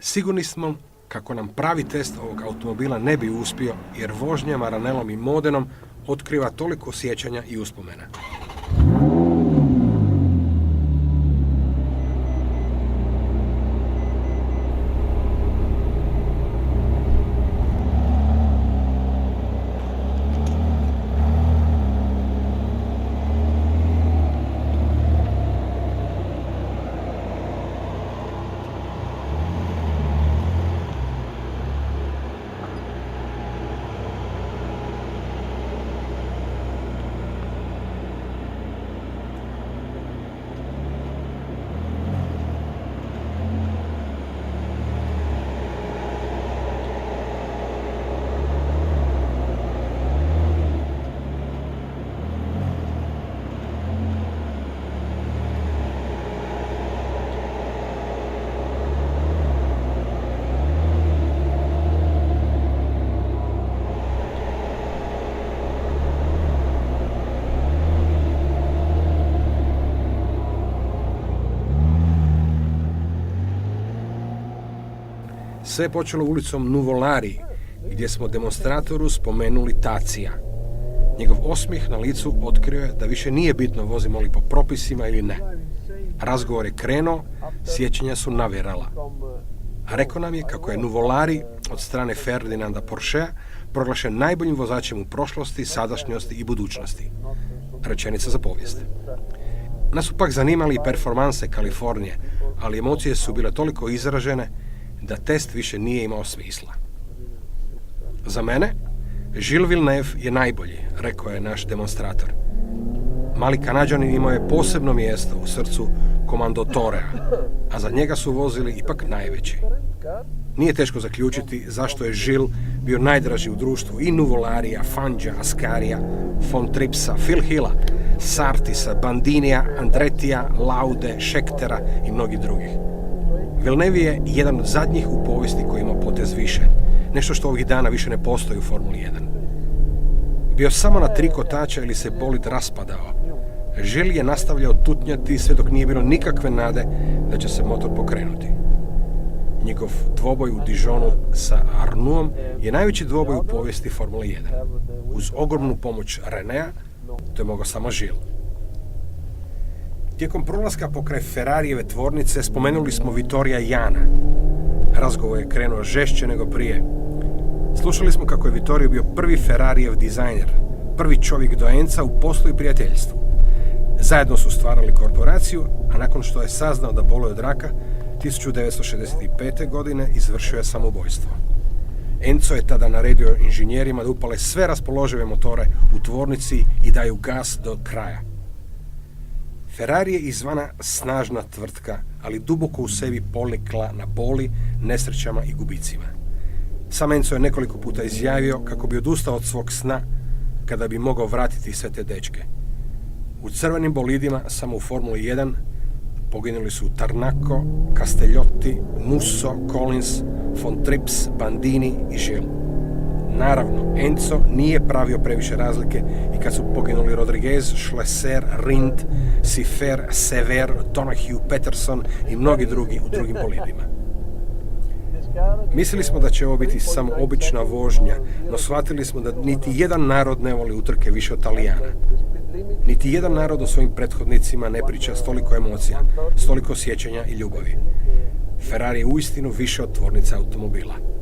Sigurni smo kako nam pravi test ovog automobila ne bi uspio, jer vožnja Maranellom i Modenom otkriva toliko sjećanja i uspomena. Sve je počelo ulicom Nuvolari, gdje smo demonstratoru spomenuli Tacija. Njegov osmijeh na licu otkrio je da više nije bitno vozimo li po propisima ili ne. Razgovor je krenuo, sjećanja su navjerala. A rekao nam je kako je Nuvolari od strane Ferdinanda Porschea proglašen najboljim vozačem u prošlosti, sadašnjosti i budućnosti. Rečenica za povijest. Nas su pak zanimali i performanse Kalifornije, ali emocije su bile toliko izražene da test više nije imao smisla. Za mene, Gilles Villeneuve je najbolji, rekao je naš demonstrator. Mali Kanađanin imao je posebno mjesto u srcu komandotorea, a za njega su vozili ipak najveći. Nije teško zaključiti zašto je Gilles bio najdraži u društvu i Nuvolarija, Fangija, Ascarija, von Tripsa, Phil Hilla, Sartisa, Bandinija, Andretija, Laude, Schektera i mnogih drugih. Villeneuve je jedan od zadnjih u povijesti koji ima potez više, nešto što ovih dana više ne postoji u Formuli 1. Bio samo na 3 kotača ili se bolid raspadao. Gilles je nastavljao tutnjati sve dok nije bilo nikakve nade da će se motor pokrenuti. Njegov dvoboj u Dijonu sa Arnoux je najveći dvoboj u povijesti Formule 1. Uz ogromnu pomoć Renea, to je mogao samo Gilles. Tijekom prolaska pokraj Ferrarijeve tvornice spomenuli smo Vittorija Jana. Razgovor je krenuo žešće nego prije. Slušali smo kako je Vittorio bio prvi Ferrarijev dizajner, prvi čovjek do Enca u poslu i prijateljstvu. Zajedno su stvarali korporaciju, a nakon što je saznao da boluje od raka, 1965. godine izvršio je samoubojstvo. Enzo je tada naredio inženjerima da upale sve raspoložive motore u tvornici i daju gas do kraja. Ferrari je izvana snažna tvrtka, ali duboko u sebi ponikla na boli, nesrećama i gubicima. Sam Enzo je nekoliko puta izjavio kako bi odustao od svog sna kada bi mogao vratiti sve te dečke. U crvenim bolidima, samo u Formuli 1, poginuli su Tarnaco, Castellotti, Musso, Collins, von Trips, Bandini i Gilles. Naravno, Enzo nije pravio previše razlike i kad su poginuli Rodriguez, Schlesser, Rindt, Siffer, Sever, Donahue, Peterson i mnogi drugi u drugim bolidima. Mislili smo da će ovo biti samo obična vožnja, no shvatili smo da niti jedan narod ne voli utrke više od Talijana. Niti jedan narod o svojim prethodnicima ne priča s toliko emocija, s toliko sjećanja i ljubavi. Ferrari je uistinu više od tvornice automobila.